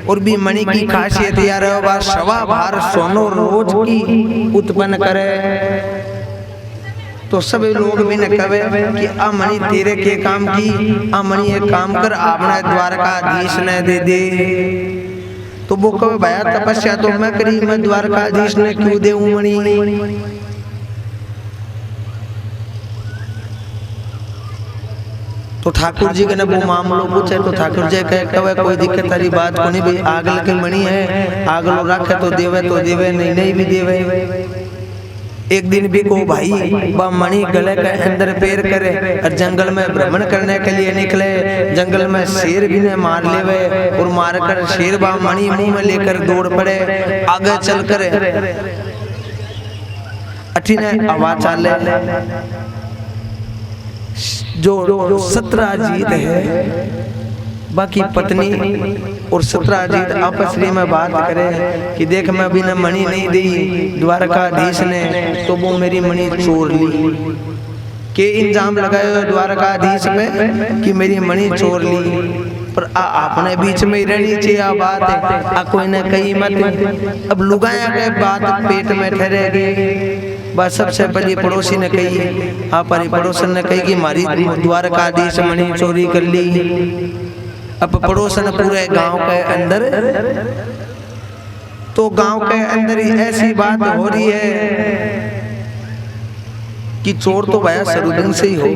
और भी मणि की खासियत यार वह सवा भार सोनो रोज की उत्पन्न करे। तो सब लोग भी न कहे कि आ मणि तेरे के काम की, आ मणि एक काम कर आपने द्वारकाधीश ने दे दे। तो वो कहे भैया तपस्या तो मैं करी, मैं द्वारकाधीश ने क्यों दे मणि। तो ठाकुर जी के ने वो मामलो पूछे तो ठाकुर जी कहे कोई दिक्कत वाली बात को नहीं भाई, आगल के मणि है, आगलो रखे तो देवे नहीं नहीं भी देवे। एक दिन भी को भाई वह मणि गले के अंदर पैर करे और जंगल में भ्रमण करने के लिए निकले। जंगल में शेर भी ने मार लेवे और मारकर शेर वह मणि मुंह में लेकर दौड़ पड़े। आगे चल कर अठी ने आवाज चाले जो सत्राजीत है बाकी पत्नी और सत्राजीत आपस में बात करे कि देख मैं भी न मणि नहीं दी द्वारकाधीश ने, तो वो मेरी मणि चोर ली। के इंजाम लगाए द्वारकाधीश पे कि मेरी मणि चोर ली। पर आपने बीच में ही रहनी चाहिए बात है, आ कोई ने कही मत। अब लुगाया के बात पेट में ठहरेगी। बस सबसे पहले पड़ोसी ने कही, हाँ पर पड़ोसन ने कही कि मारी द्वारकाधीश मणि चोरी कर ली। अब पड़ोसन पूरे गांव के अंदर, तो गांव के अंदर ही ऐसी बात हो रही है कि चोर तो भैया सरुदन से ही हो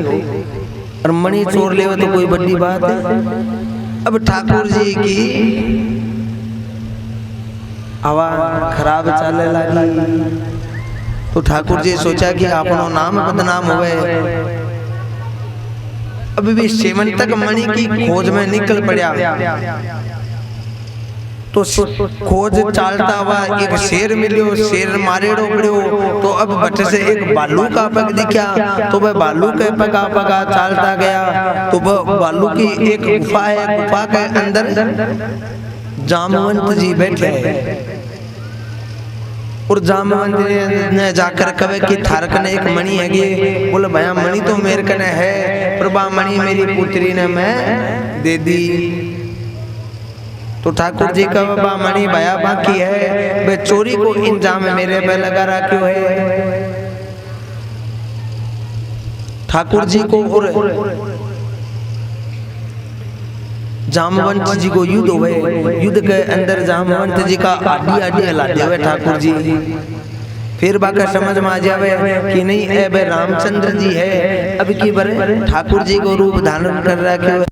और मणि चोर ले तो कोई बड़ी बात है। अब ठाकुर जी की हवा खराब चलने लगी। तो ठाकुर जी सोचा कि अपनो नाम बदनाम हुए। अभी भी सेवन तक मणि की खोज में निकल पड़ा। तो खोज चालता हुआ एक शेर मिलियो, शेर मारेड़ो पड़ो। तो अब बट से एक बालू का पग दिखा, तो वह बालू के पगा पगा चालता गया। तो वह बालू की एक गुफा है, गुफा के अंदर जामवंत जी बैठे और जामवंत ने जाकर कहे कि थारक ने एक मणि है। बोले भैया मणि तो मेरे कने है, पर बा मणि मेरी पुत्री ने मैं दे दी। तो ठाकुर जी का बा मणि भैया बाकी है, वे चोरी को इंजाम मेरे पे लगा रखो है। ठाकुर जी को और जामवंत जी को युद्ध हुए। युद्ध के अंदर जामवंत जी का आडी आडी हिला देवे ठाकुर जी। फिर बाका समझ में आ जावे कि नहीं ए रामचंद्र जी है। अब की बार ठाकुर जी को रूप धारण कर रखे हुए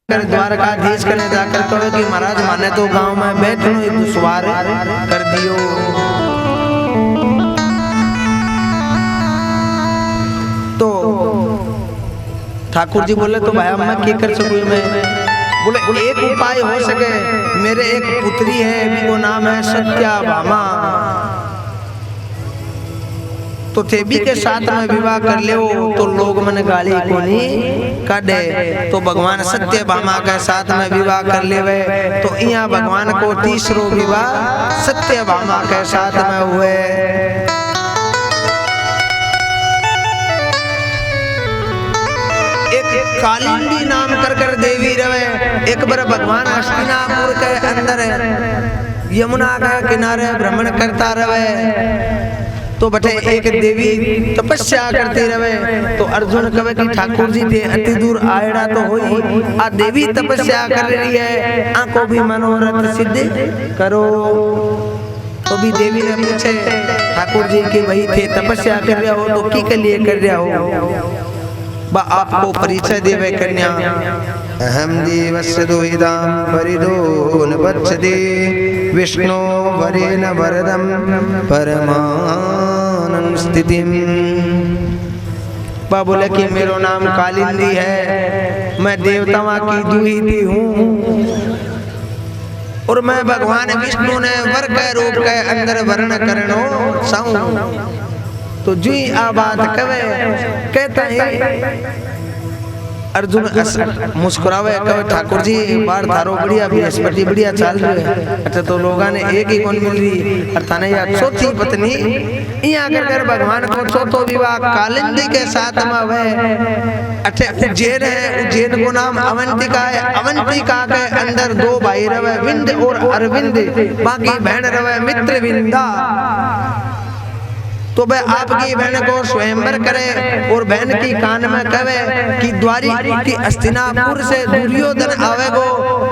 द्वारकाधीश कने जाकर कहो कि महाराज माने तो गांव में बैठनो एक दुश्वार कर दियो। तो ठाकुर जी बोले तो भाई मैं क्या कर सकूं। मैं बोले एक उपाय हो सके, मेरे एक पुत्री है वो नाम है सत्याभामा। तो तेबी के साथ में विवाह कर ले तो लोग मन गाली को नहीं काटे। तो भगवान सत्यभामा के साथ में विवाह कर लेवे। तो यहाँ भगवान को तीसरो विवाह सत्यभामा के साथ में हुए। एक कालिंदी नाम कर देवी रवे। एक बार भगवान हस्तिनापुर के अंदर यमुना के किनारे भ्रमण करता रहे। तो बटे एक देवी तपस्या करती रहे। तो अर्जुन कहे कि ठाकुर जी थे अति दूर आयड़ा तो होई, आ देवी तपस्या कर रही है, आंखों भी मनोरथ सिद्ध करो। तो भी देवी ने पूछे ठाकुर जी के वही थे तपस्या कर रहे हो तो की के लिए कर रहे हो। बा आपको परिचय देवे कन्या। अहम देवस्य दुहिदां परिदोन वत्सते विष्णु वरेण वरदं परमानंद स्थितिम। बा बोले कि मेरा नाम कालिंदी है, मैं देवताओं की दुहिदी हूँ और मैं भगवान विष्णु ने वर के रूप के अंदर वर्ण करनो चाहूं। तो जी आ बात कवे कहता है अर्जुन मुस्कुरावे कहे ठाकुर जी बार थारो बढ़िया बृहस्पति बढ़िया चल रही है। अच्छा तो लोगा ने एक ही कौन मिल रही और थाने या चौथी पत्नी यहाँ कर भगवान को चौथो विवाह कालिंदी के साथ में हुए। अठे उज्जैन है, उज्जैन को नाम अवंतिका है। अवंतिका के अंदर दो भाई रवे, विंद और अरविंद, बाकी बहन रवे मित्र विंदा। तो वह आपकी बहन को स्वयंवर करे और बहन की कान में कहे कि द्वारी की हस्तिनापुर से दुर्योधन आवेगो,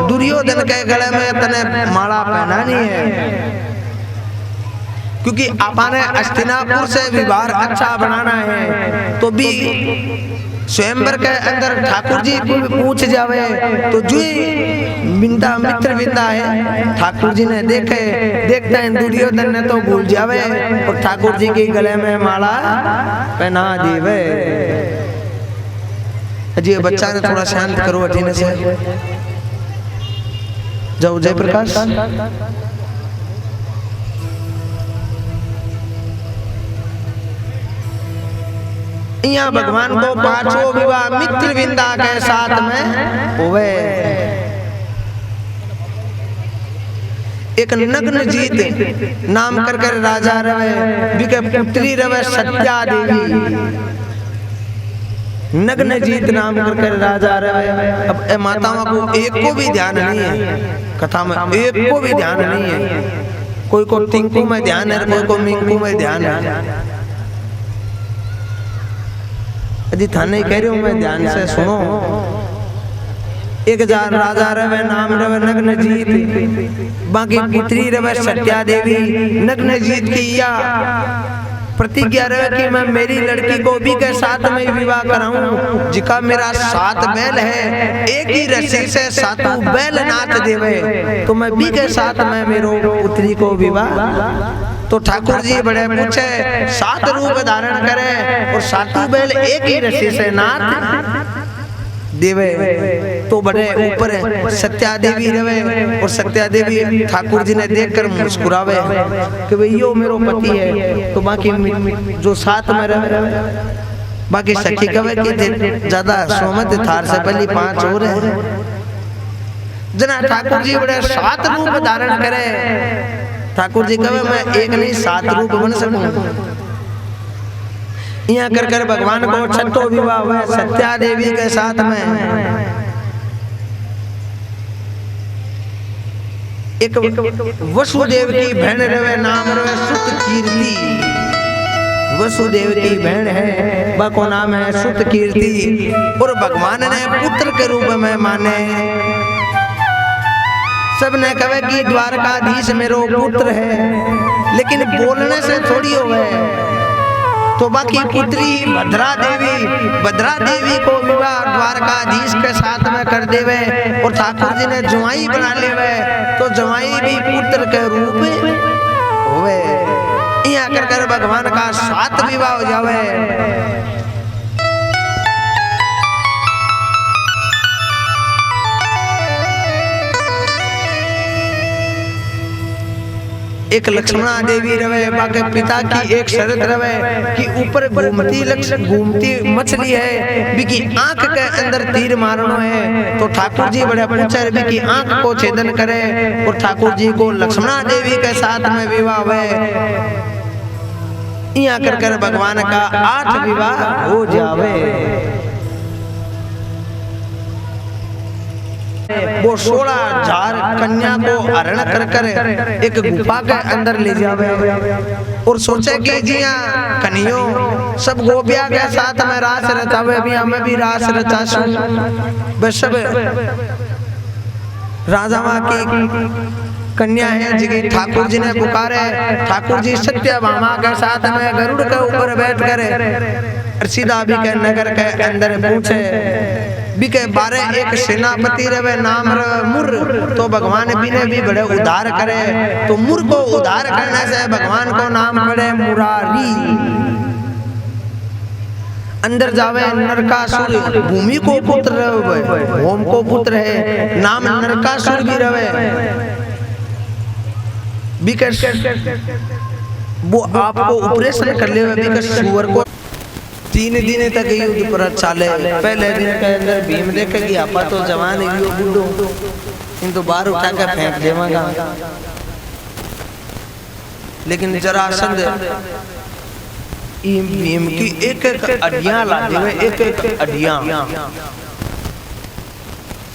दुर्योधन के गले में तने माला पहनानी है, क्योंकि आपने हस्तिनापुर से विवाह अच्छा बनाना है। तो भी स्वयंवर के अंदर ठाकुर जी को पूछ जावे तो जो बिंदा मित्र बिंदा है ठाकुर जी ने देखते हैं दुर्योधन ने तो भूल जावे और ठाकुर जी के गले में माला पहना दीवे। अजी बच्चा ने थोड़ा शांत करो अजीने से जाओ। जय प्रकाश यहाँ भगवान को पांचों विवाह मित्र विंदा के साथ में हुए। एक नग्न जीत नाम कर राजा रवे, बिके पुत्री रवे सत्या देवी। नग्न जीत नाम कर राजा रवे। अब माताओं को एक को भी ध्यान नहीं है, कथा में एक को भी ध्यान नहीं है। कोई को टिंकू में ध्यान है, कोई को मिंकू में ध्यान है। अजी थाने कह रही हूं मैं, ध्यान से सुनो। एक हजार राजा रवे, नाम रवे नग्न जीत, बाकी पुत्री रवे सत्या देवी। नग्न जीत की या प्रतिज्ञा रहे कि मैं मेरी लड़की को भी के साथ में विवाह कराऊं, जिका मेरा 7 बैल है, एक ही रस्सी से 7 बैल नाच देवे, तो मैं भी के साथ में मेरे पुत्री को विवाह। तो ठाकुर जी बड़े पूछे 7 रूप धारण करे और 7 बैल एक ही रस्सी से नाच देवे। तो बड़े ऊपर सत्या देवी रवे और सत्या देवी ठाकुर जी ने देखकर मुस्कुरावे कि भाई यो मेरो पति है। तो बाकी जो साथ में रहे, बाकी सखी कवे कि ज्यादा सोमत थार से पहले 5 और है। जना ठाकुर जी बड़े 7 रूप धारण करे। ठाकुर जी कहे मैं एक नहीं 7 रूप बन सकूं। यहाँ कर भगवान को 6ठो विवाह हुआ सत्या देवी के साथ में। एक वसुदेव की बहन रवे, नाम रवे सुत कीर्ति। वसुदेव की बहन है, बाको नाम है सुत कीर्ति। और भगवान ने पुत्र के रूप में माने। सबने कहे कि द्वारकाधीश मेरो पुत्र है, लेकिन बोलने से थोड़ी हो गए। तो बाकी पुत्री भद्रा देवी को विवाह द्वारकाधीश के साथ में कर देवे और ठाकुर जी ने जवाई बना लेवे। तो जवाई भी पुत्र के रूप होवे। यहाँ कर भगवान का 7 विवाह हो जावे। एक लक्ष्मणा देवी रवे, बाके पिता की एक शर्त रवे कि ऊपर घूमती मछली है, बिकी आंख के अंदर तीर मारनो है। तो ठाकुर जी बड़े पूछे बिकी आंख को छेदन करे और ठाकुर जी को लक्ष्मणा देवी के साथ में विवाह हुए। यहाँ कर भगवान का 8 विवाह हो जावे। वो 16,000 कन्या को हरण कर एक गुफा के अंदर ले जावे और सोचे कि जिया कन्हियों सब गोपिया के साथ में रास रचावे, भी हमें भी रास रचासु। बस सब राजावा की कन्या है जिकी ठाकुर जी ने पुकारे। ठाकुर जी सत्यभामा के साथ में गरुड़ के ऊपर बैठ कर सीधा भी के नगर के अंदर पूछे बिके बारे एक सेनापति रवे, नाम रवे मुर। तो भगवान बिने भी बड़े उद्धार करे। तो मुर को उद्धार करने से भगवान को नाम पड़े मुरारी। अंदर जावे नरकासुर, भूमि को पुत्र रवे, होम को पुत्र है, नाम नरकासुर भी रवे। बिके वो आपको ऑपरेशन कर ले, बिके सुअर को 3 दिन तक युद्ध पर चाले। पहले दिन के अंदर भीम देखे कि आपा तो जवान है, यो बूढ़ो इनको बाहर उठा कर फेंक देवागा। लेकिन जरासंध भीम की एक एक अडियां ला देवे, एक एक अडियां।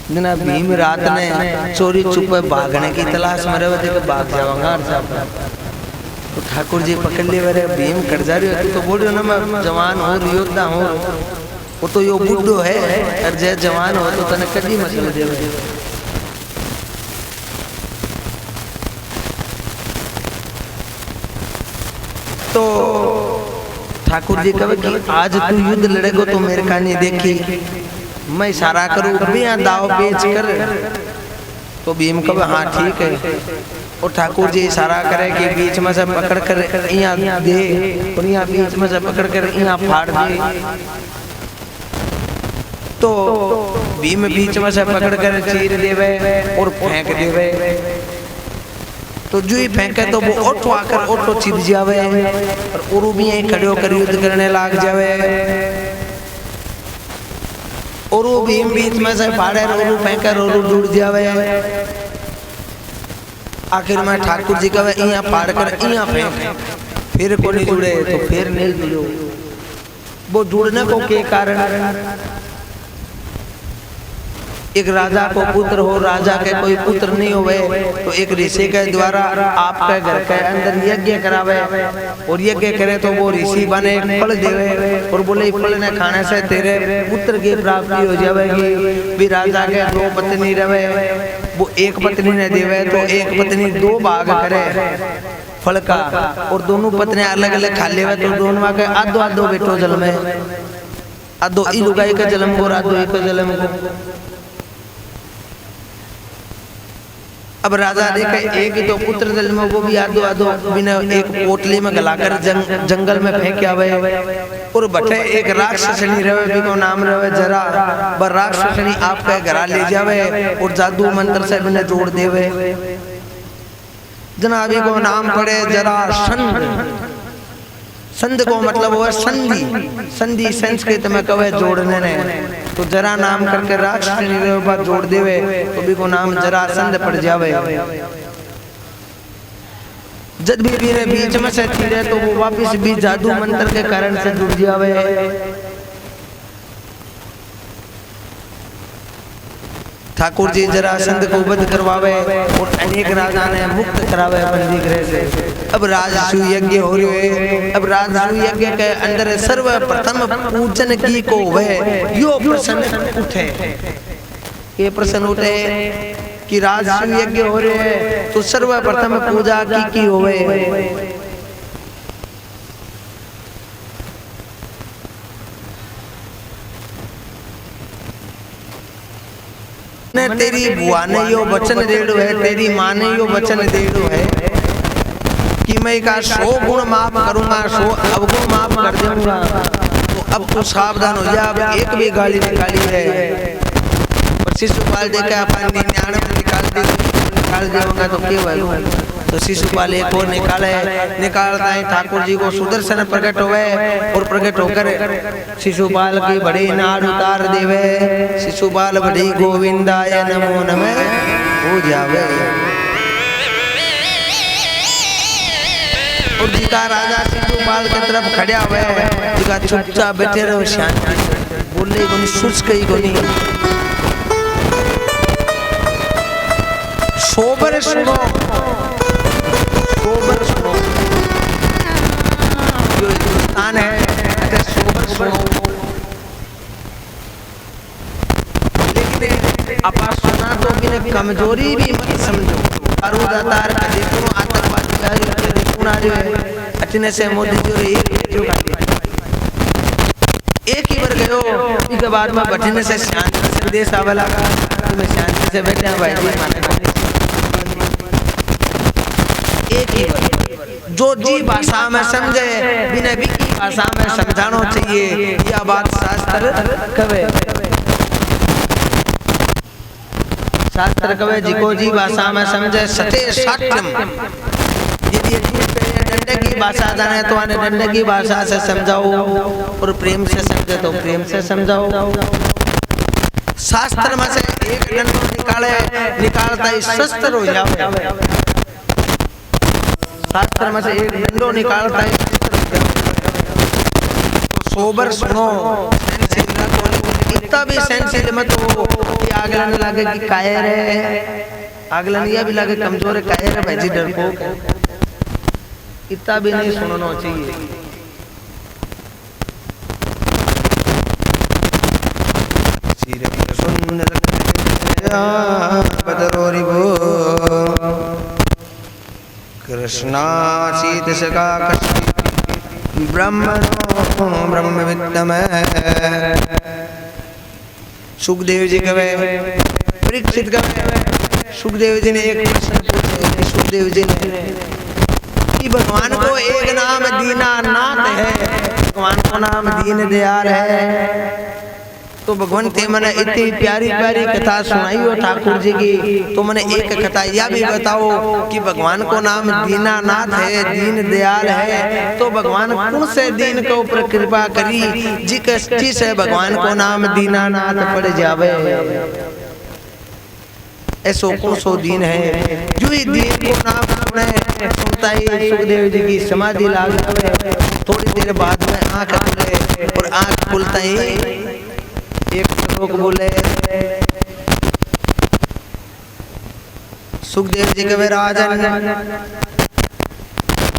जना भीम रात ने चोरी छुपे भागने की तलाश में रहे थे, भाग जाऊंगा तो ठाकुर जी पकड़ ले वे भीम कट जा रही हो तो बोलियो ना मैं जवान हो योद्धा हूँ, वो तो यो बुड्ढो है, और जय जवान हो तो तने कदी मसल देवे। तो ठाकुर जी कहे कि आज तू युद्ध लड़ेगो तो मेरे का नहीं देखी, मैं इशारा करूं बिना दाव पेच कर। तो भीम कहे हाँ ठीक है। और ठाकुर जी इशारा करे कि बीच में से पकड़ कर यहाँ दे, और यहाँ बीच में से पकड़ कर यहाँ फाड़ दे। तो भीम बीच में से पकड़ कर चीर देवे और फेंक देवे। तो जो ही फेंके तो वो ऑटो आकर ऑटो छिप जावे, और उरु भी यहीं खड़े होकर युद्ध करने लाग जावे। उरु भीम बीच में से फाड़े, उरु फेंकर उरु डूब जावे। आखिर में ठाकुर जी कहे यहाँ फाड़ कर यहाँ फेंक, फिर को नहीं जुड़े तो फिर नहीं जुड़ो। वो जुड़ने को के कारण, एक राजा को पुत्र हो, राजा के कोई पुत्र नहीं होवे तो एक ऋषि के द्वारा आपके घर के अंदर यज्ञ करावे, और यज्ञ करे तो वो ऋषि बने फल देवे, और बोले फल ने खाने से तेरे पुत्र की प्राप्ति हो जाएगी। भी राजा के दो पत्नी रहे, वो एक पत्नी ने देवे तो एक पत्नी दो भाग करे फल का, और दोनों पत्नी अलग अलग खा लेवे तो दोनों के आधो आधो बेटो जल में, आधो ई लुगाई का जन्म को, आधो ई का जन्म को। अब राजा देखे एक ही तो पुत्र जल में, वो भी आधो आधो बिना एक पोटली में गलाकर जंगल में फेंक आवे। और बटे एक राक्षसनी रहे, बिनो नाम रहे जरा, बर राक्षसनी आपके घरा ले जावे और जादू मंत्र से बिना जोड़ देवे। जनाबी को नाम पड़े जरा संध, संध को मतलब वो है संधि, संधि संस्कृत में कवे जोड़ने ने। तो जरा नाम करके राक्षसनी बात जोड़ देवे तो भी को नाम जरा संध पड़ जावे। जब भी ने बीच में से चीरे तो वो वापिस भी जादू मंत्र के कारण से जुड़ जावे। ठाकुर जी जरासंध को वध करवावे और अनेक राजा ने मुक्त करावे बंदी गृह से। अब राजसूय यज्ञ हो रहे, अब राजसूय यज्ञ के अंदर सर्वप्रथम पूजन की को वह यो प्रश्न उठे, ये प्रश्न उठे कि राजसूय यज्ञ हो रहे तो सर्वप्रथम पूजा की होवे। ने तेरी बुआ ने यो वचन देड़ो है, तेरी माँ ने यो वचन देड़ो है कि मैं का 100 गुण माफ करूंगा, 100 अवगुण माफ कर दूंगा। तो अब तू सावधान हो जा, अब एक भी गाली निकाली है और शिशुपाल देखे अपन 99 निकाल देगा तो क्या होगा। तो शिशुपाल एक और निकालता है, ठाकुर जी को सुदर्शन प्रकट हुए और प्रकट होकर शिशुपाल की बड़ी नाड़ उतार देवे। शिशुपाल बड़ी गोविंदाय नमो नमः हो जावे। और जिका राजा शिशुपाल की तरफ खड़ा हुए, जिका चुपचाप बैठे रहो, शांति बोले कोनी, शुष्क ही कोनी। सोबर सुनो, सोबर सुनो, जो हिंदुस्तान है सोबर सुनो। लेकिन आप सुना तो कि कमजोरी भी मत समझो। अरुदातार का देखो आतंकवादी देखो जो है अचने से मोदी जो एक ही बार गयो, इसके बाद में बचने से शांति संदेश आवेला, तुम्हें शांति से बैठे हैं भाई जी माने एक ही बार जो जी भाषा में समझे बिना भी की भाषा में समझाना चाहिए। यह बात शास्त्र कवे, शास्त्र कवे जिको जी भाषा में समझे सते सत्यम। यदि डंडे की भाषा जाने तो आने डंडे की भाषा से समझाओ, और प्रेम से समझे तो प्रेम से समझाओ। शास्त्र में से एक डंडो निकालता ही शस्त्र हो जाओ। शास्त्र में से एक डंडो निकालता है सोबर सुनो इतना भी सेंसिल मत हो कि आगलन लगे कि कायर है, आगलन यह भी लगे कमजोर है, कायर है भैजी डरपोक है, इतना भी नहीं सुनना चाहिए। सुन बदरोरी वो कृष्णासीत सका ब्रह्मणो ब्रह्मविद्तम। सुखदेव जी कवे परीक्षित कवे सुखदेव जी ने एक प्रश्न पूछा कि सुखदेव जी ने कि भगवान को एक नाम दीनानाथ है, भगवान को नाम दीन दयाल है, तो भगवान थे मैंने इतनी प्यारी प्यारी कथा सुनाई हो ठाकुर जी की, तो मैंने एक कथा यह भी बताओ कि भगवान को नाम दीनानाथ है, दीन दयाल है, तो भगवान कौन से दीन के ऊपर कृपा करी जिससे भगवान को नाम दीनानाथ पड़ जावे। ऐसो कौन सो दीन है जो ही दीन को नाम सुने सुनता ही सुखदेव जी की समाधि लाग जावे। थोड़ी देर बाद में आंख खुले और आंख खुलता ही एक श्लोक बोले सुखदेव जी के राजन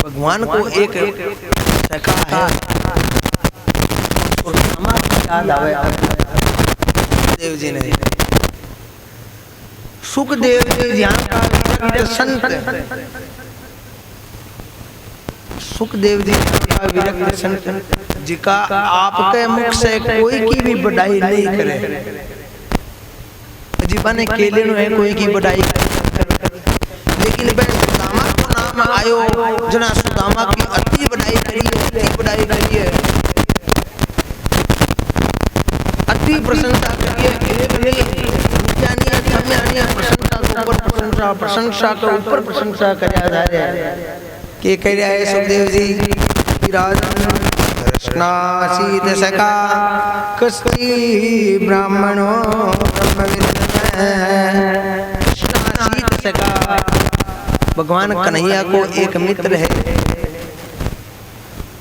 भगवान को एक सखा है और याद आवे सुखदेव जी ने। सुखदेव जी यहाँ का संत, सुखदेव जी का विरक्त संत जिका आपके मुख से कोई की भी बढ़ाई नहीं करे, जीवा ने केले नो है कोई की बढ़ाई, लेकिन वह सुदामा को नाम आयो जना सुदामा की अति बढ़ाई करी, अति बढ़ाई करी है, अति प्रशंसा करिए, प्रशंसा के ऊपर प्रशंसा करया जा रहा है। के कह रहा है सुखदेव जी राजन कृष्णासीत सका कस्ती ब्राह्मणो कृष्णासीत सका, भगवान कन्हैया को एक मित्र है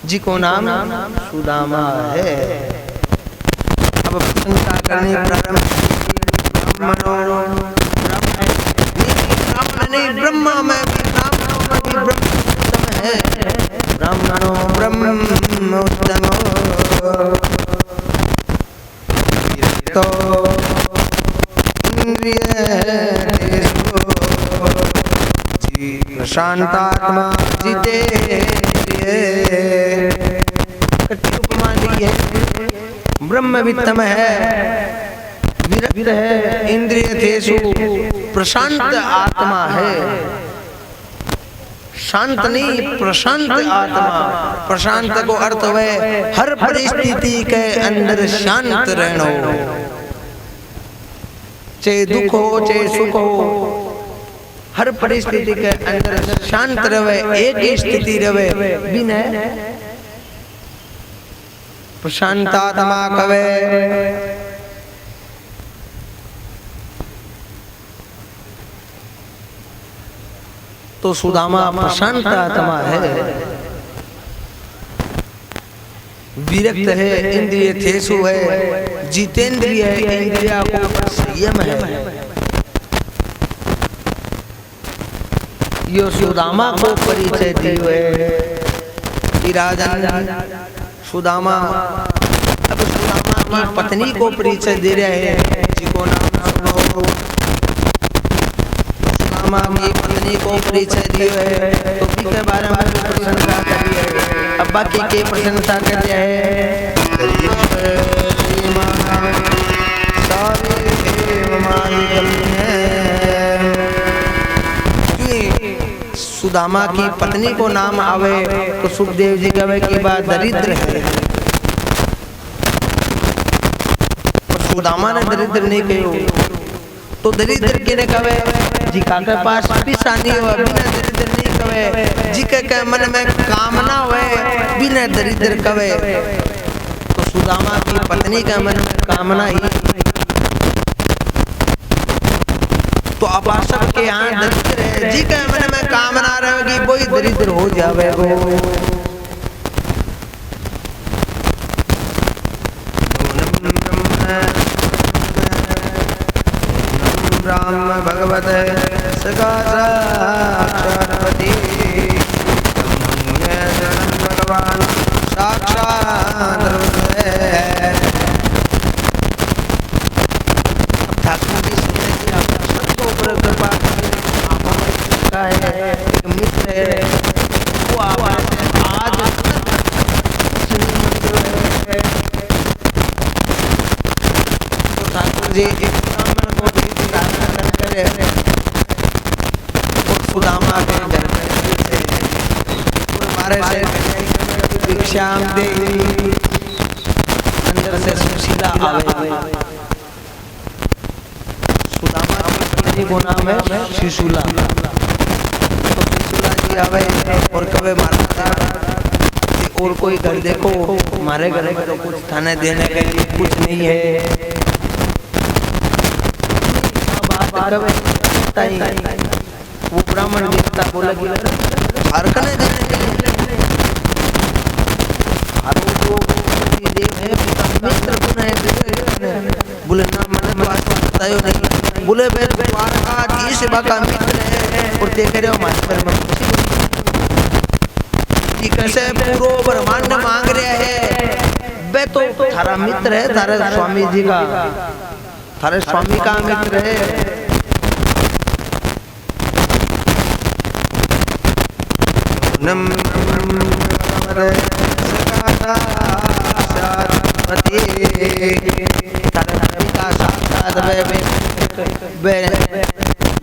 जिको नाम सुदामा है। अब प्रशंसा करने प्रारंभ नहीं ब्रह्मा में भी ब्रह्म है, ब्राह्मणो ब्रह्म उत्तम तो इंद्रिय प्रशांतात्मा जिते उपमा दी है। ब्रह्म वित्तम है, विरक्त है, इंद्रिय थेसु प्रशांत आत्मा है, शांत नहीं प्रशांत आत्मा। प्रशांत को अर्थ है हर परिस्थिति के अंदर शांत रहना, चाहे दुख हो चाहे सुख हो, हर परिस्थिति के अंदर शांत रहे, एक ही स्थिति रहे बिना प्रशांत आत्मा कवे। तो सुदामा प्रशांत आत्मा है, विरक्त है, इंद्रिय थेसु है, जितेंद्रिय है, इंद्रिया को संयम है। यो सुदामा को परिचय दियो है कि राजन सुदामा, अब सुदामा की पत्नी को परिचय दे रहे हैं जिको नाम सुनो। सुदामा की पत्नी को परिचय दियो है तो के बारे में प्रशंसा करी है। अब बाकी के प्रशंसा कर रहे हैं सुदामा की पत्नी को नाम आवे तो सुखदेव जी कहे की बात दरिद्र है, सुदामा ने दरिद्र नहीं कहो तो दरिद्र किने कहे जिका के पास पैसा नहीं हो बिना दरिद्र नहीं कहे, जिके के मन में कामना होए बिना दरिद्र कहे। तो सुदामा की पत्नी का मन में कामना ही, तो अपासक के यहाँ दरिद्र है, जिके मन में कामना रहेगी वही दरिद्र हो जावे। ब्रह्म भगवत सका साक्षात्पति भगवान साक्षात ठाकुर जी सबको कृपा है। एक मित्र है वो आज तो ठाकुर जी एक ब्राह्मण को कर सुदामा के घर हमारे से भिक्षाम दे अंदर से सुशीला आवे। सुदामा जी को नाम है शिशुला। तो शिशुला जी आवे और कवे मारता और कोई घर देखो हमारे घर में तो कुछ थाने देने के लिए कुछ नहीं है। वो ब्राह्मण देवता बोला कि हरकने देने के लिए मित्र बोले ना मैंने बतायो नहीं। बोले द्वारकाधीश का मित्र है और देख रहे हो हमारे पर कैसे पूरो ब्रह्मांड मांग रहे है। बे तो थारा मित्र है, थारे स्वामी जी का, थारे स्वामी का मित्र है।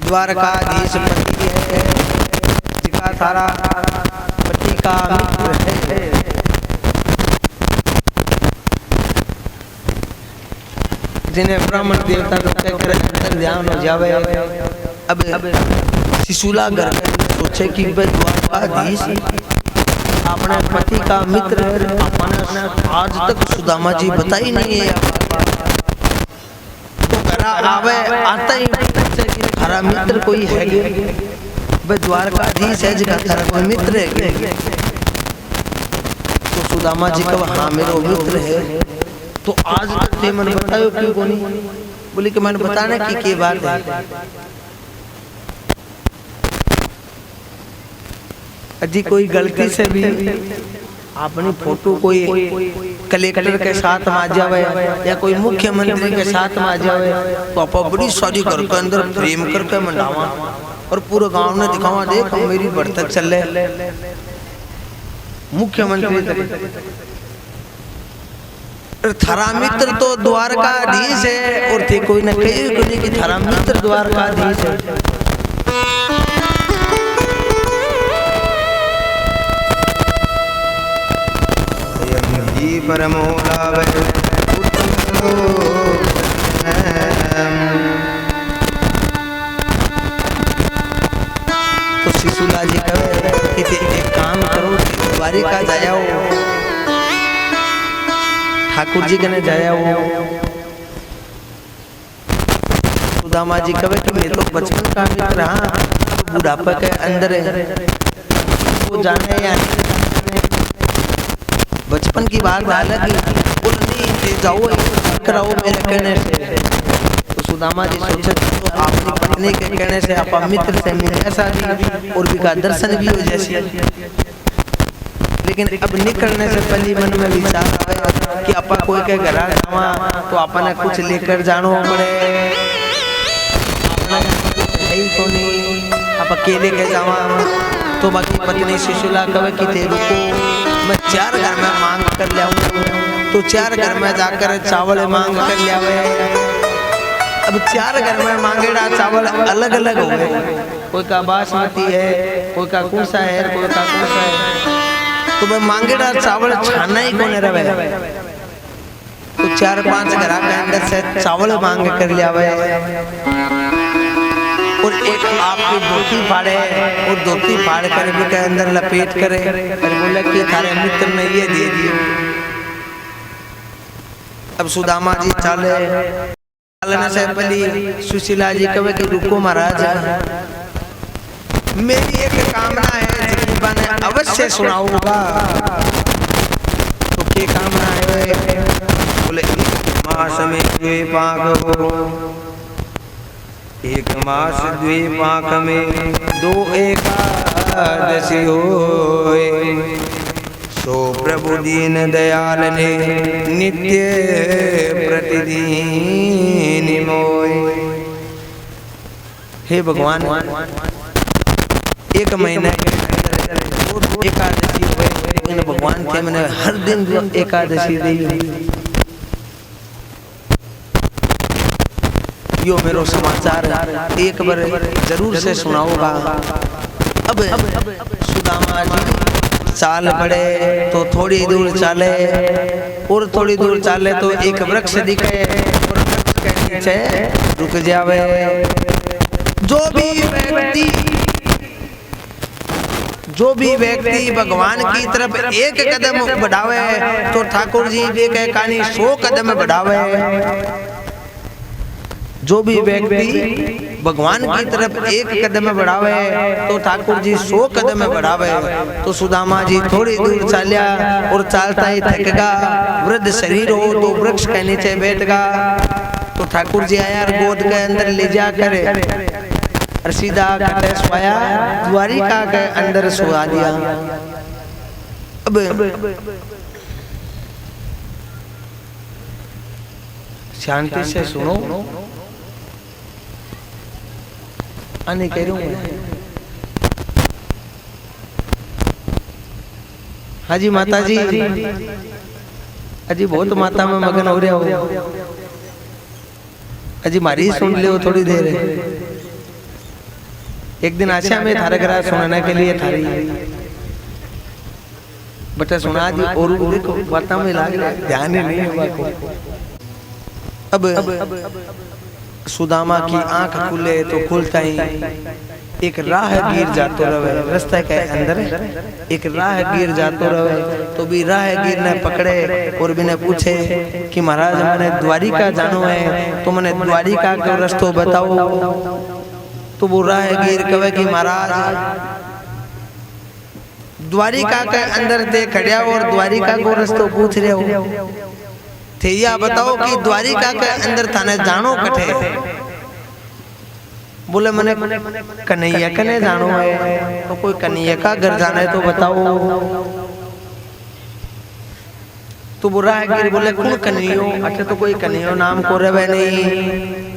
द्वारकाधीश पति है जिका थारा पति का मित्र है। जिन्हें ब्राह्मण देवता अंतर ध्यान हो जावे। अब शिशुला घर सोचे कि द्वारकाधीश अपने पति का मित्र अपने आज तक सुदामा जी बताई नहीं है। तो घर आवे आता ही थारा मित्र कोई है द्वारकाधीश है जिका थारा कोई मित्र है। तो सुदामा जी का हाँ मेरा मित्र है। तो आज तक ते मैंने बतायो क्यों को नहीं? बोली कि मैंने बताने की बात है। अजी कोई गलती से भी अपनी फोटो कोई कलेक्टर के साथ में आ जावे या कोई मुख्यमंत्री के साथ में आ जावे तो आप बड़ी सारी घर के अंदर फ्रेम करके मनावा और पूरे गांव में दिखावा देख मेरी बढ़तक चल रहे मुख्यमंत्री तक। थारा मित्र तो द्वारकाधीश है और थे कोई न कहे कि थारा मित्र द्वारकाधीश है। तो शिशुला जी कहे कि एक काम करो द्वारिका जाओ ठाकुर जी कने जाया हो। सुदामा जी कहे कि मैं तो बचपन का मित्र हाँ बुढ़ापा के अंदर है वो जाने या बचपन की बात अलग ही बोलनी जाओ कराओ मेरे कहने से। तो सुदामा जी सोचे तो अपनी पत्नी के कहने से आप मित्र से मिले ऐसा और भी का दर्शन भी हो जैसे। लेकिन अब निकलने से पहले मन में विचार आया कि आपा कोई के घर जावा तो आपने कुछ लेकर जानो पड़े। आप अकेले के जावा तो बाकी पत्नी शिशुला कहे कि ते रुको मैं 4 घर में मांग कर ले आऊं। तो 4 घर में जाकर चावल मांग कर ले आवे। अब 4 घर में मांगेड़ा चावल अलग अलग हो गए। कोई का बासमती है, कोई का कूसा है, कोई का कूसा है। तो मैं मांगेड़ा चावल छाना ही कोने रहे। तो 4-5 घर के अंदर से चावल मांग कर ले आवे और एक आपकी धोती फाड़े और धोती फाड़ कर भी के अंदर लपेट करे और बोले कि थारे मित्र ने ये दे दिए। अब सुदामा जी चलने से पहले सुशीला जी कहे कि रुको महाराज मेरी एक कामना है जिसकी मैंने अवश्य सुनाऊंगा। तो क्या कामना है? बोले मास में पाक हो एक मास द्वीपाक में 2 एकादशी होए। सो प्रभु दीन दयाल ने नित्य प्रतिदिन मोए। हे भगवान, एक महीने एकादशी हुए, लेकिन भगवान के मैंने हर दिन एकादशी दी। यो मेरो समाचार एक बार जरूर से सुनाओगा। अब सुदामा जी चाल पड़े तो थोड़ी दूर चाले, और थोड़ी दूर चाले तो एक वृक्ष दिखे, और वृक्ष के नीचे रुक जावे। जो भी व्यक्ति भगवान की तरफ एक कदम बढ़ावे तो ठाकुर जी देखे कहानी 100 कदम बढ़ावे। जो भी व्यक्ति भगवान की तरफ एक कदम बढ़ावे तो ठाकुर जी 100 कदम बढ़ावे। तो सुदामा जी थोड़ी दूर चालिया, और चालता ही थकेगा, वृद्ध शरीर हो तो वृक्ष के नीचे बैठगा। तो ठाकुर जी आया और गोद के अंदर ले जा कर और सीधा खटे सोया, द्वारिका के अंदर सोया दिया। अब शांति से सुनो, आने कह रहा हूं। हाजी माता जी, अजी बहुत माता में मगन हो रहे हो। अजी मारी सुन ले थोड़ी देर। एक दिन आशा में थारे घरा सुनाने के लिए थारी बटा सुना दी, और देखो बात में लाग ध्यान ही नहीं हुआ को। अब सुदामा की आंख खुले तो खुलता ही एक राहगीर जातो रहे रास्ते के अंदर। एक राहगीर जातो रहे तो भी राहगीर ने पकड़े और बिने पूछे कि महाराज मैंने द्वारिका जानो है, तो मैंने द्वारिका का रास्ता बताओ। तो वो राहगीर कहे कि महाराज द्वारिका के अंदर दे खड़िया और द्वारिका को रास्ता पूछ रहे हो, थे या बताओ कि द्वारिका के अंदर थाने जानो कठे। बोले मैंने कन्हैया कने जानो है, तो कोई कन्हैया का घर जाना है तो बताओ। तो वो राहगीर बोले कौन कन्हैयो, अच्छा तो कोई कन्हैयो नाम को रहे नहीं।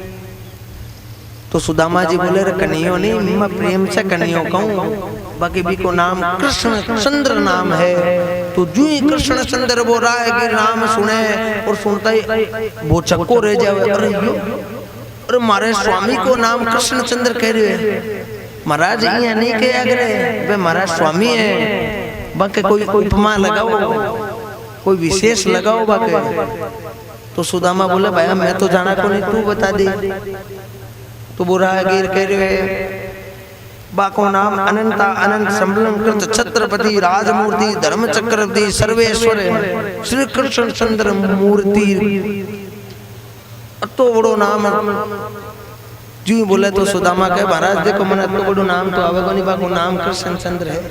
तो सुदामा जी बोले कन्हैयो नहीं, मैं प्रेम से कन्हैयो कहूँ, बाकी भी को नाम कृष्ण चंद्र नाम है। तो जो ही कृष्ण चंद्र वो राहगीर नाम सुने और सुनता ही वो चक्को रह जावे। अरे मारे स्वामी को नाम कृष्ण चंद्र कह रहे महाराज, ये नहीं कह करे वे महाराज स्वामी है, बाकी कोई उपमा लगाओ, कोई विशेष लगाओ बाकी। तो सुदामा बोले भाई मैं तो जाना को नहीं, तू बता दे। तो वो राहगीर कह रहे बाको नाम अनंता अनंत संबलम कृत छत्रपति राजमूर्ति धर्म चक्रवर्ती सर्वेश्वर श्री कृष्ण चंद्र मूर्ति। तो बड़ो नाम जी बोले। तो सुदामा के महाराज देखो मैंने तो बड़ो नाम तो आवेगा नहीं, बाको नाम कृष्ण चंद्र है,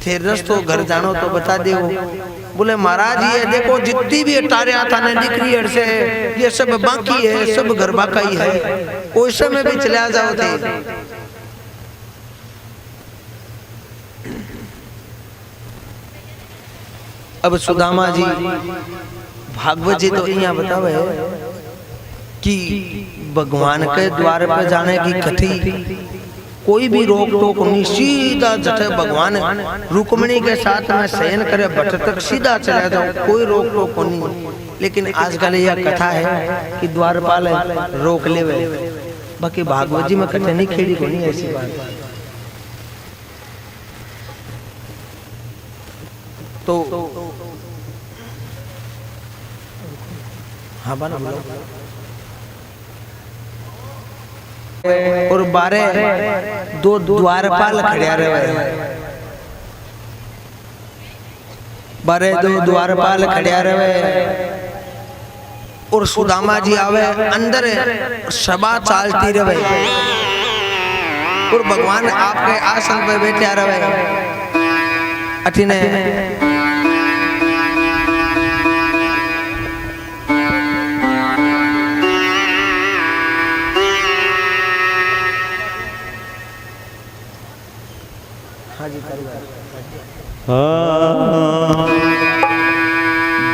थे रस्तो घर जानो तो बता दे। बोले महाराज ये देखो जितनी भी अटारिया था ने निकली से ये सब बाकी है, सब घर बाका ही है, कोई समय भी चला जाओ थे। अब सुदामा जी भागवत जी तो यहाँ बतावे कि भगवान के द्वार पर जाने की कथी कोई भी रोक टोक नहीं, सीधा जटे भगवान रुक्मिणी के साथ में शयन करे भट्ट तक सीधा चला जाओ, कोई रोक टोक नहीं। लेकिन आजकल यह कथा है कि द्वारपाल रोक ले, बाकी भागवत जी में कथा नहीं खेड़ी को नहीं ऐसी बात। तो हाँ बना और 12 दो द्वारपाल खड़िया रहे, 12 दो द्वारपाल खड़िया रहे। और सुदामा जी आवे अंदर सभा चालती रहे और भगवान आपके आसन पे बैठा रहे। अठिने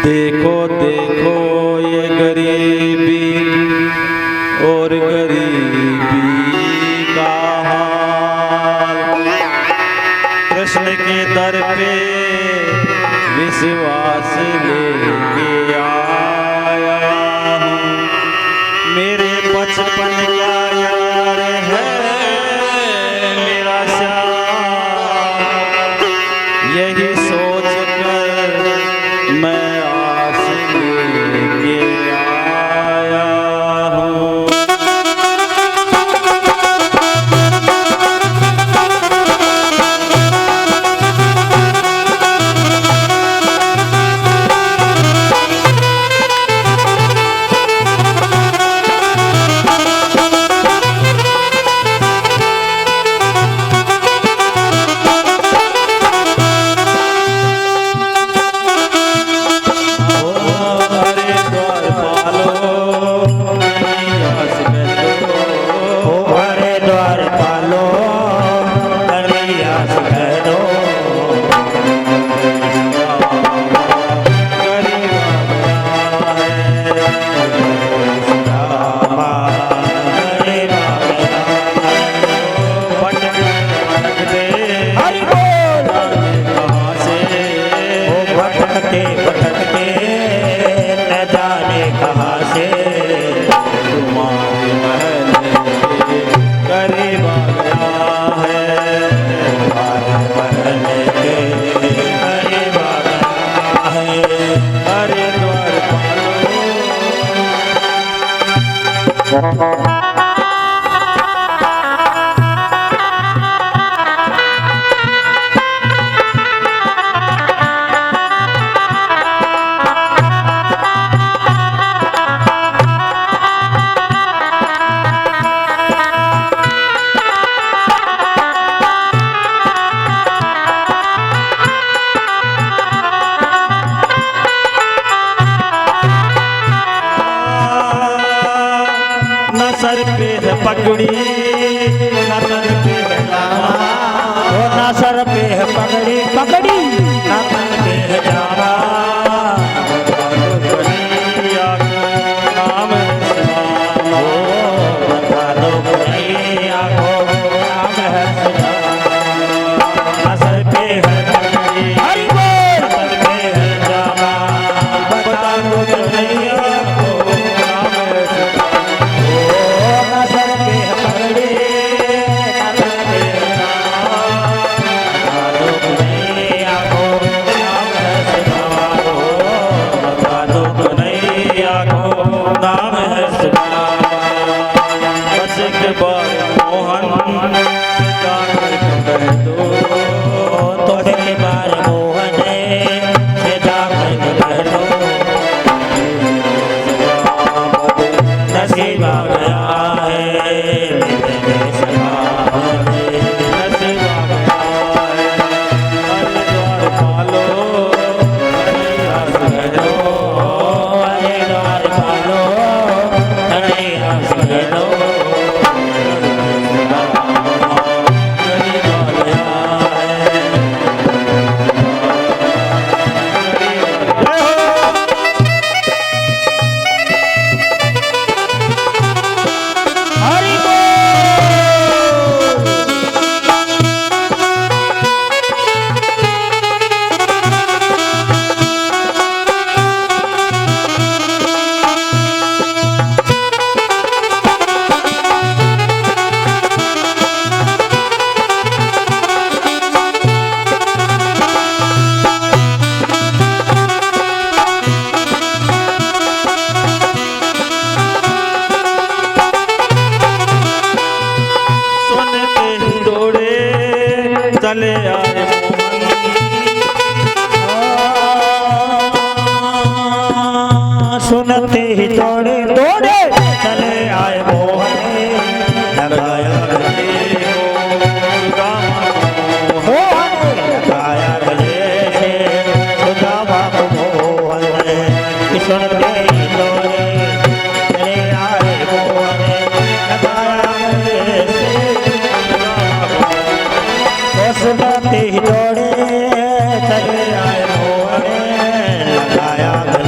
देखो देखो ये गरीबी और गरीबी का हाल, कृष्ण के दर पे विश्वास लेके आया हूँ। मेरे बचपन का यार है मेरा श्याम, यही सोच कर मैं आस लेके आया हूँ। सर पे है पगड़ी ना तन पे है जामा, ना सर पे है पगड़ी पगड़ी ना तन पे है जामा, नाम बता दो कन्हैया को नाम है ना सर पे है पगड़ी हरि बोल, ना तन पे है जामा, बता दो कन्हैया को नाम है ना सर पे है पगड़ी ना तन पे है जामा, बता दो कन्हैया को नाम है सुदामा, बता दो कन्हैया को नाम है सुदामा। बस एक बार मोहन जाकर कह दो, तो एक बार मोहन से जाकर कह दो, नसीबा गया है मेरे सवाल, नसीबा गया है हरिद्वार पालो, हरिदास कह दो, हरिद्वार पालो हरिदास कह दो, हरिद्वार गया है। हरि बोल। सुनते ही दौड़े चले आए मोहन, सुनते ही दौड़े दौड़े चले आए मोहन, लगाया गले मोहन, लगाया गले से सुदामा को मोहन, सुनते ही दौड़े चले आए मोहन, लगाया गले से सुनते ही दौड़े चले आए मोहन, लगाया गले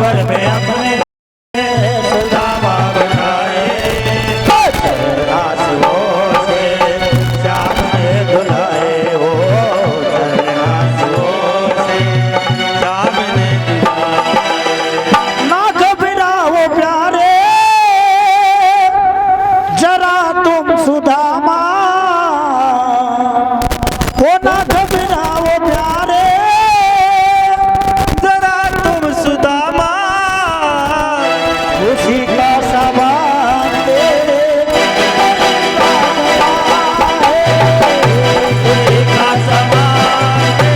पर में अपने सुदामा बनाए चरणासियों से श्याम ने धुलाए हो चरणासियों से श्याम ने धुलाए ना घबराओ प्यारे जरा तुम सुदामा हो ना घबराओ प्यारे जरा तुम सुदामा खुशी का सामान तेरे खुशी का सामान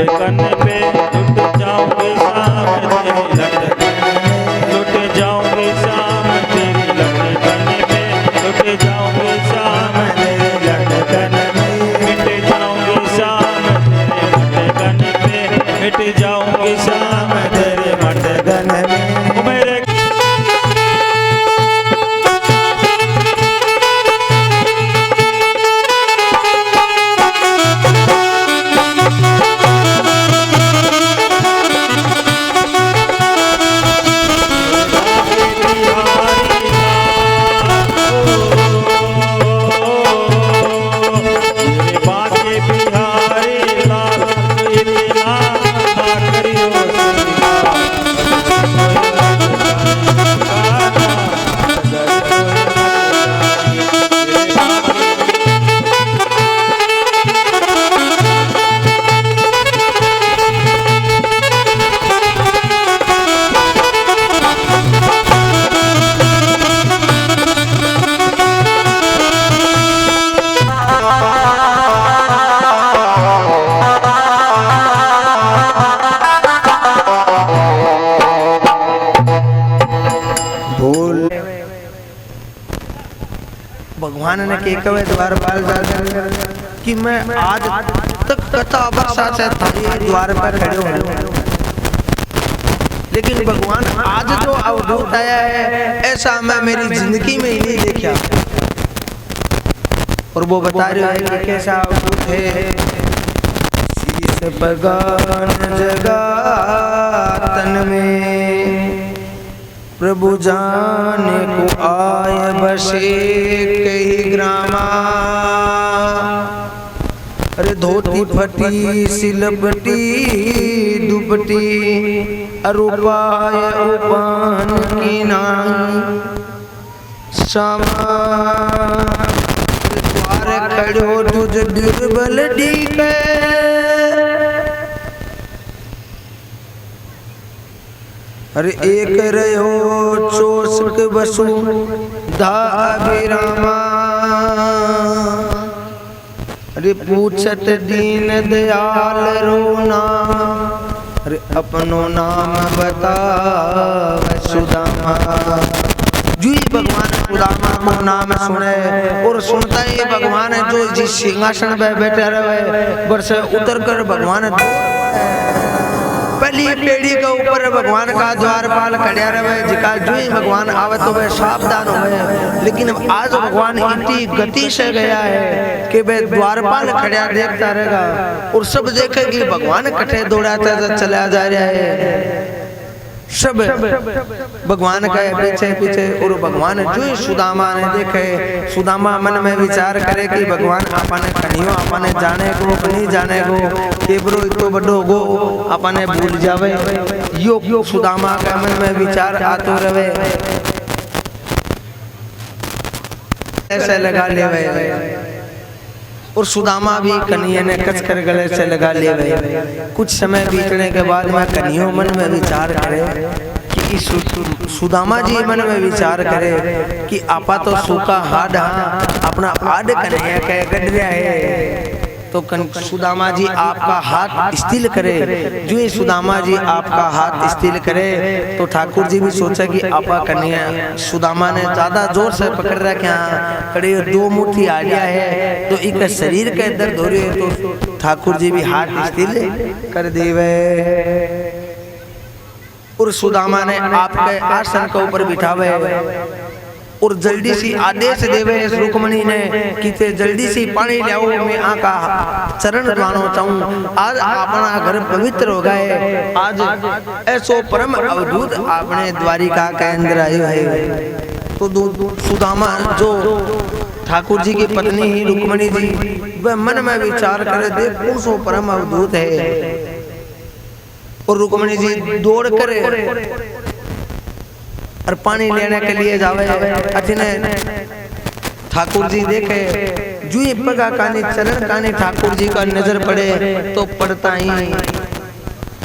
लटकन पे लुट जाऊंगी शाम तेरी लटकन में, लुट जाऊंगी शाम तेरी लटकन पे, लुट जाऊंगी शाम तेरी लटकन में, मिट जाऊंगी शाम तेरे लटकन पे, मिट जाऊंगी शाम तेरे लटकन में। मेरे भगवान ने के कवे द्वारपाल कि मैं आज तक कथा वर्षा से थारी द्वार पर खड़े हूँ, लेकिन भगवान आज जो अवधूत आया है ऐसा मैं मेरी जिंदगी में ही नहीं देखा। और वो बता रहे हैं कि कैसा अवधूत है। शीश बगान जगा तन में प्रभु जाने को आय बसे कई ग्रामा। अरे धोती फटी सिलपटी दुपटी अरुपाय उपान की नाई समा द्वार खड़ो तुझ दुर्बल डीके। अरे एक रहो चोसक बसु धा अभिरामा। अरे पूछत दीन दयाल रोना, अरे अपनो नाम बताव सुदामा। जी भगवान सुदामा को नाम सुने और सुनता ही भगवान जो जिस सिंहासन पे बैठे रहे बरसे उतर कर भगवान पहली पेड़ी के ऊपर भगवान का द्वारपाल खड़ा रहे। जिका जो ही भगवान आवे तो वह सावधान हो। लेकिन आज भगवान इतनी गति से गया है कि वह द्वारपाल खड़ा देखता रहेगा और सब देखेगी भगवान कटे दौड़ाता चला जा रहा है। सब भगवान का पीछे पीछे और भगवान जो ही सुदामा ने देखे, सुदामा मन में विचार करे कि भगवान अपने कन्हियो अपने जाने को नहीं जाने को केबरो इतो बड़ो गो अपने भूल जावे। यो सुदामा का मन में विचार आतो रहे ऐसे लगा लेवे। और सुदामा भी कन्हैया ने कस कर गले से लगा लिया गया। कुछ समय बीतने के बाद में कन्हैया मन में विचार करे कि सुदामा जी मन में विचार करे कि आपा तो सूखा हाड अपना आड कन्हैया के गड़ रहा है। तो सुदामा जी आपका हाथ स्थिर करे। जो ही सुदामा जी आपका हाथ स्थिर करे तो ठाकुर जी भी सोचा कि आपा कन्हैया सुदामा ने ज्यादा जोर से पकड़ रखा कड़े दो मुट्ठी आ गया है तो एक शरीर के दर्द हो रही है। तो ठाकुर जी भी हाथ स्थिर कर देवे और सुदामा ने आपके आसन के ऊपर बिठावे और जल्दी सी आदेश देवे रुक्मणी ने कि ते जल्दी सी पानी लाओ, मैं आका चरण धोना चाहूं। आज अपना घर पवित्र हो गए। आज ऐसो परम अवधूत आपने द्वारिका के अंदर आए है। तो सुदामा जो ठाकुर जी की पत्नी ही रुक्मणी जी वह मन में विचार करे देख कौन सो परम अवधूत है। और रुक्मणी जी दौड़ करे और पानी लेने के लिए जावे। अथिने ठाकुर जी देखे जुई पगा कानी चरण कानी ठाकुर जी का नजर पड़े तो पड़ता ही